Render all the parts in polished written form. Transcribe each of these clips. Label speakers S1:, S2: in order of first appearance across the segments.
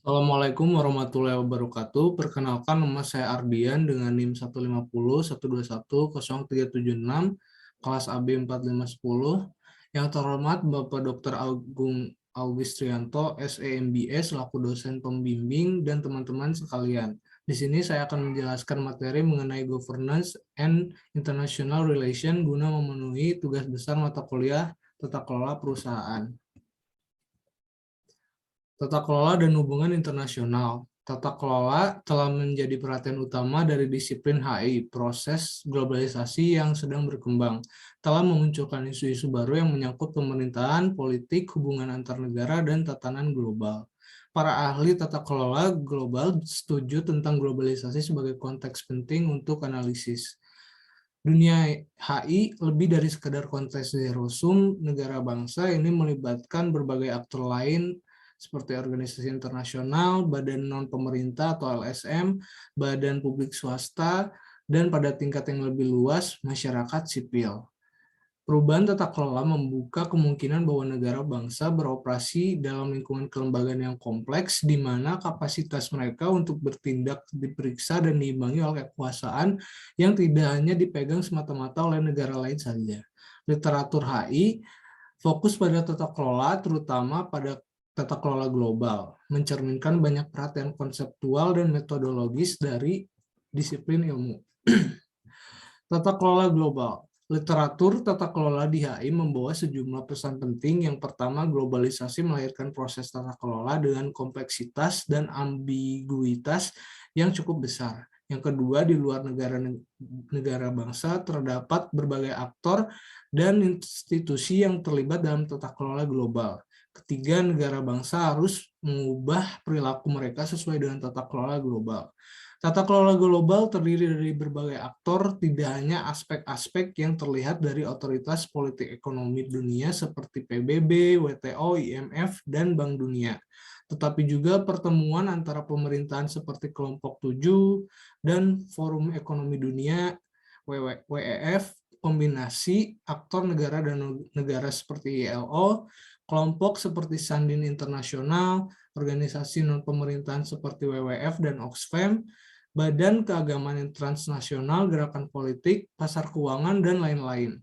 S1: Assalamualaikum warahmatullahi wabarakatuh. Perkenalkan, nama saya Ardian dengan NIM 150 121 0376, kelas AB 4510. Yang terhormat Bapak Dr. Agung Augistrianto, SEMBS, selaku dosen pembimbing, dan teman-teman sekalian. Di sini saya akan menjelaskan materi mengenai governance and international relation guna memenuhi tugas besar mata kuliah tata kelola perusahaan. Tata kelola dan hubungan internasional. Tata kelola telah menjadi perhatian utama dari disiplin HI. Proses globalisasi yang sedang berkembang telah memunculkan isu-isu baru yang menyangkut pemerintahan, politik, hubungan antar negara, dan tatanan global. Para ahli tata kelola global setuju tentang globalisasi sebagai konteks penting untuk analisis. Dunia HI lebih dari sekadar konteks zero sum negara bangsa, ini melibatkan berbagai aktor lain seperti organisasi internasional, badan non-pemerintah atau LSM, badan publik swasta, dan pada tingkat yang lebih luas, masyarakat sipil. Perubahan tata kelola membuka kemungkinan bahwa negara bangsa beroperasi dalam lingkungan kelembagaan yang kompleks, di mana kapasitas mereka untuk bertindak diperiksa dan diimbangi oleh kekuasaan yang tidak hanya dipegang semata-mata oleh negara lain saja. Literatur HI fokus pada tata kelola, terutama pada tata kelola global, mencerminkan banyak perhatian konseptual dan metodologis dari disiplin ilmu. Tata kelola global. Literatur tata kelola di HI membawa sejumlah pesan penting. Yang pertama, globalisasi melahirkan proses tata kelola dengan kompleksitas dan ambiguitas yang cukup besar. Yang kedua, di luar negara bangsa terdapat berbagai aktor dan institusi yang terlibat dalam tata kelola global. Ketiga, negara bangsa harus mengubah perilaku mereka sesuai dengan tata kelola global. Tata kelola global terdiri dari berbagai aktor, tidak hanya aspek-aspek yang terlihat dari otoritas politik ekonomi dunia seperti PBB, WTO, IMF, dan Bank Dunia, tetapi juga pertemuan antara pemerintahan seperti Kelompok 7 dan Forum Ekonomi Dunia, WEF, kombinasi aktor negara dan negara seperti ILO, kelompok seperti Sandin Internasional, organisasi non-pemerintahan seperti WWF dan Oxfam, badan keagamaan transnasional, gerakan politik, pasar keuangan, dan lain-lain.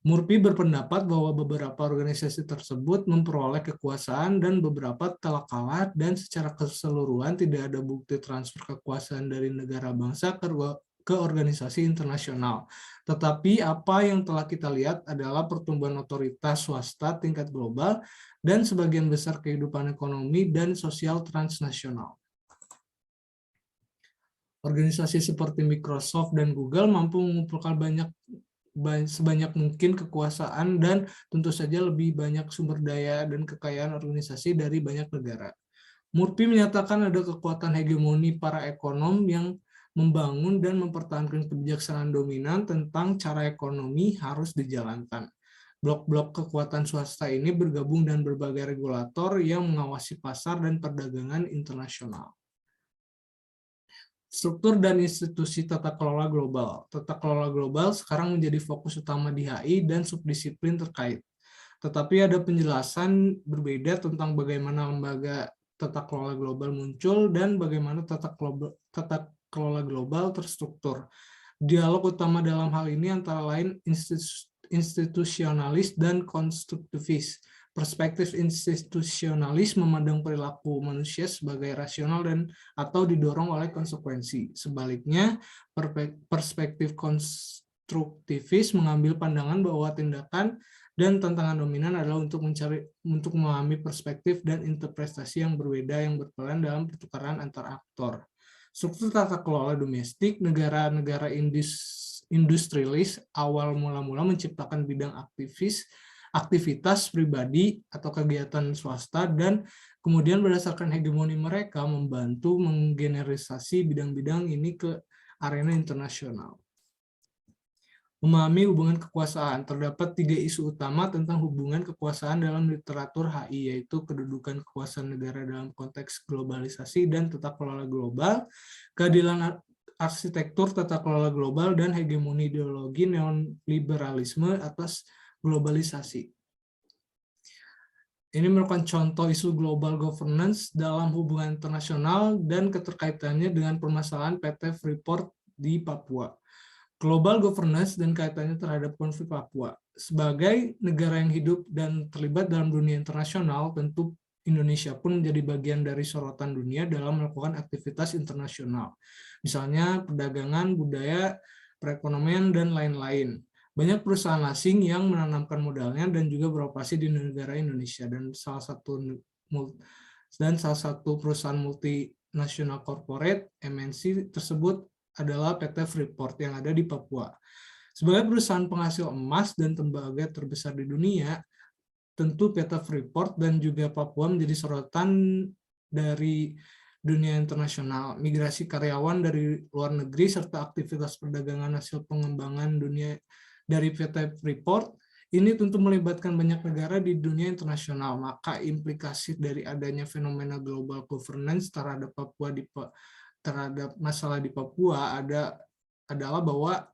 S1: Murphy berpendapat bahwa beberapa organisasi tersebut memperoleh kekuasaan dan beberapa telah kalah, dan secara keseluruhan tidak ada bukti transfer kekuasaan dari negara bangsa ke organisasi internasional. Tetapi apa yang telah kita lihat adalah pertumbuhan otoritas swasta tingkat global dan sebagian besar kehidupan ekonomi dan sosial transnasional. Organisasi seperti Microsoft dan Google mampu mengumpulkan sebanyak mungkin kekuasaan dan tentu saja lebih banyak sumber daya dan kekayaan organisasi dari banyak negara. Murphy menyatakan ada kekuatan hegemoni para ekonom yang membangun dan mempertahankan kebijaksanaan dominan tentang cara ekonomi harus dijalankan. Blok-blok kekuatan swasta ini bergabung dan berbagai regulator yang mengawasi pasar dan perdagangan internasional. Struktur dan institusi tata kelola global. Tata kelola global sekarang menjadi fokus utama di HI dan subdisiplin terkait. Tetapi ada penjelasan berbeda tentang bagaimana lembaga tata kelola global muncul dan bagaimana tata kelola global terstruktur. Dialog utama dalam hal ini antara lain institusionalis dan konstruktivis. Perspektif institusionalis memandang perilaku manusia sebagai rasional dan atau didorong oleh konsekuensi. Sebaliknya, perspektif konstruktivis mengambil pandangan bahwa tindakan dan tantangan dominan adalah untuk memahami perspektif dan interpretasi yang berbeda yang berperan dalam pertukaran antar aktor. Struktur tata kelola domestik, negara-negara industrialis awal mula-mula menciptakan bidang aktivitas pribadi atau kegiatan swasta, dan kemudian berdasarkan hegemoni mereka membantu menggeneralisasi bidang-bidang ini ke arena internasional. Memahami hubungan kekuasaan. Terdapat 3 isu utama tentang hubungan kekuasaan dalam literatur HI, yaitu kedudukan kekuasaan negara dalam konteks globalisasi dan tata kelola global, keadilan arsitektur tata kelola global, dan hegemoni ideologi neoliberalisme atas globalisasi. Ini merupakan contoh isu global governance dalam hubungan internasional dan keterkaitannya dengan permasalahan PT Freeport di Papua. Global governance dan kaitannya terhadap konflik Papua. Sebagai negara yang hidup dan terlibat dalam dunia internasional, tentu Indonesia pun menjadi bagian dari sorotan dunia dalam melakukan aktivitas internasional. Misalnya perdagangan, budaya, perekonomian, dan lain-lain. Banyak perusahaan asing yang menanamkan modalnya dan juga beroperasi di negara Indonesia, dan salah satu perusahaan multinasional corporate MNC tersebut adalah PT Freeport yang ada di Papua. Sebagai perusahaan penghasil emas dan tembaga terbesar di dunia, tentu PT Freeport dan juga Papua menjadi sorotan dari dunia internasional. Migrasi karyawan dari luar negeri serta aktivitas perdagangan hasil pengembangan dunia dari PT Freeport ini tentu melibatkan banyak negara di dunia internasional. Maka implikasi dari adanya fenomena global governance terhadap masalah di Papua adalah bahwa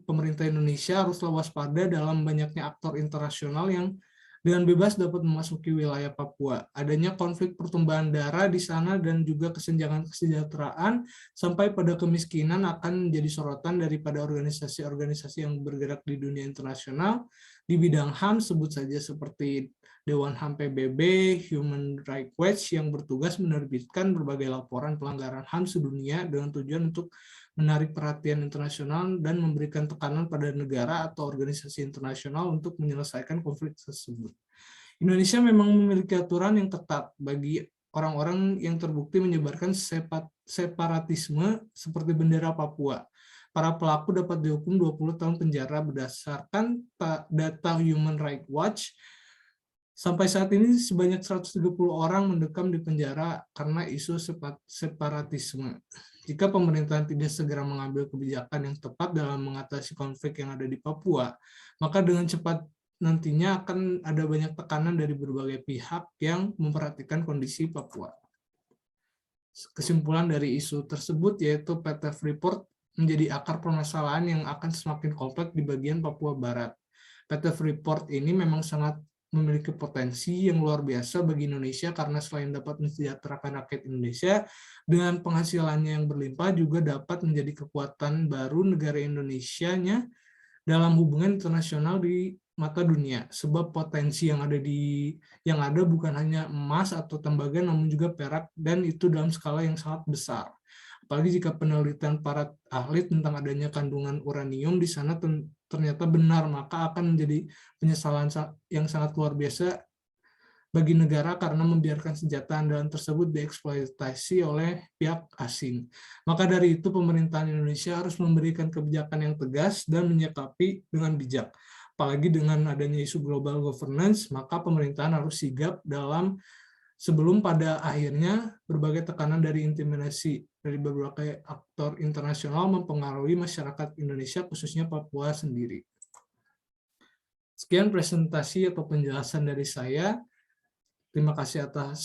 S1: pemerintah Indonesia haruslah waspada dalam banyaknya aktor internasional yang dengan bebas dapat memasuki wilayah Papua. Adanya konflik pertumbuhan darah di sana dan juga kesenjangan kesejahteraan sampai pada kemiskinan akan menjadi sorotan daripada organisasi-organisasi yang bergerak di dunia internasional di bidang HAM, sebut saja seperti Dewan HAM PBB, Human Rights Watch yang bertugas menerbitkan berbagai laporan pelanggaran HAM sedunia dengan tujuan untuk menarik perhatian internasional dan memberikan tekanan pada negara atau organisasi internasional untuk menyelesaikan konflik tersebut. Indonesia memang memiliki aturan yang ketat bagi orang-orang yang terbukti menyebarkan separatisme seperti bendera Papua. Para pelaku dapat dihukum 20 tahun penjara berdasarkan data Human Rights Watch. Sampai saat ini sebanyak 130 orang mendekam di penjara karena isu separatisme. Jika pemerintahan tidak segera mengambil kebijakan yang tepat dalam mengatasi konflik yang ada di Papua, maka dengan cepat nantinya akan ada banyak tekanan dari berbagai pihak yang memperhatikan kondisi Papua. Kesimpulan dari isu tersebut yaitu PT Freeport menjadi akar permasalahan yang akan semakin kompleks di bagian Papua Barat. PT Freeport ini memang sangat memiliki potensi yang luar biasa bagi Indonesia karena selain dapat mensejahterakan rakyat Indonesia, dengan penghasilannya yang berlimpah juga dapat menjadi kekuatan baru negara Indonesianya dalam hubungan internasional di mata dunia. Sebab potensi yang ada bukan hanya emas atau tembaga namun juga perak, dan itu dalam skala yang sangat besar. Apalagi jika penelitian para ahli tentang adanya kandungan uranium di sana ternyata benar, maka akan menjadi penyesalan yang sangat luar biasa bagi negara karena membiarkan senjata andalan tersebut dieksploitasi oleh pihak asing. Maka dari itu pemerintahan Indonesia harus memberikan kebijakan yang tegas dan menyikapi dengan bijak. Apalagi dengan adanya isu global governance, maka pemerintahan harus sigap sebelum pada akhirnya berbagai tekanan dari intimidasi dari berbagai aktor internasional mempengaruhi masyarakat Indonesia, khususnya Papua sendiri. Sekian presentasi atau penjelasan dari saya. Terima kasih atas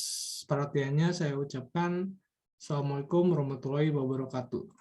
S1: perhatiannya. Saya ucapkan Assalamualaikum warahmatullahi wabarakatuh.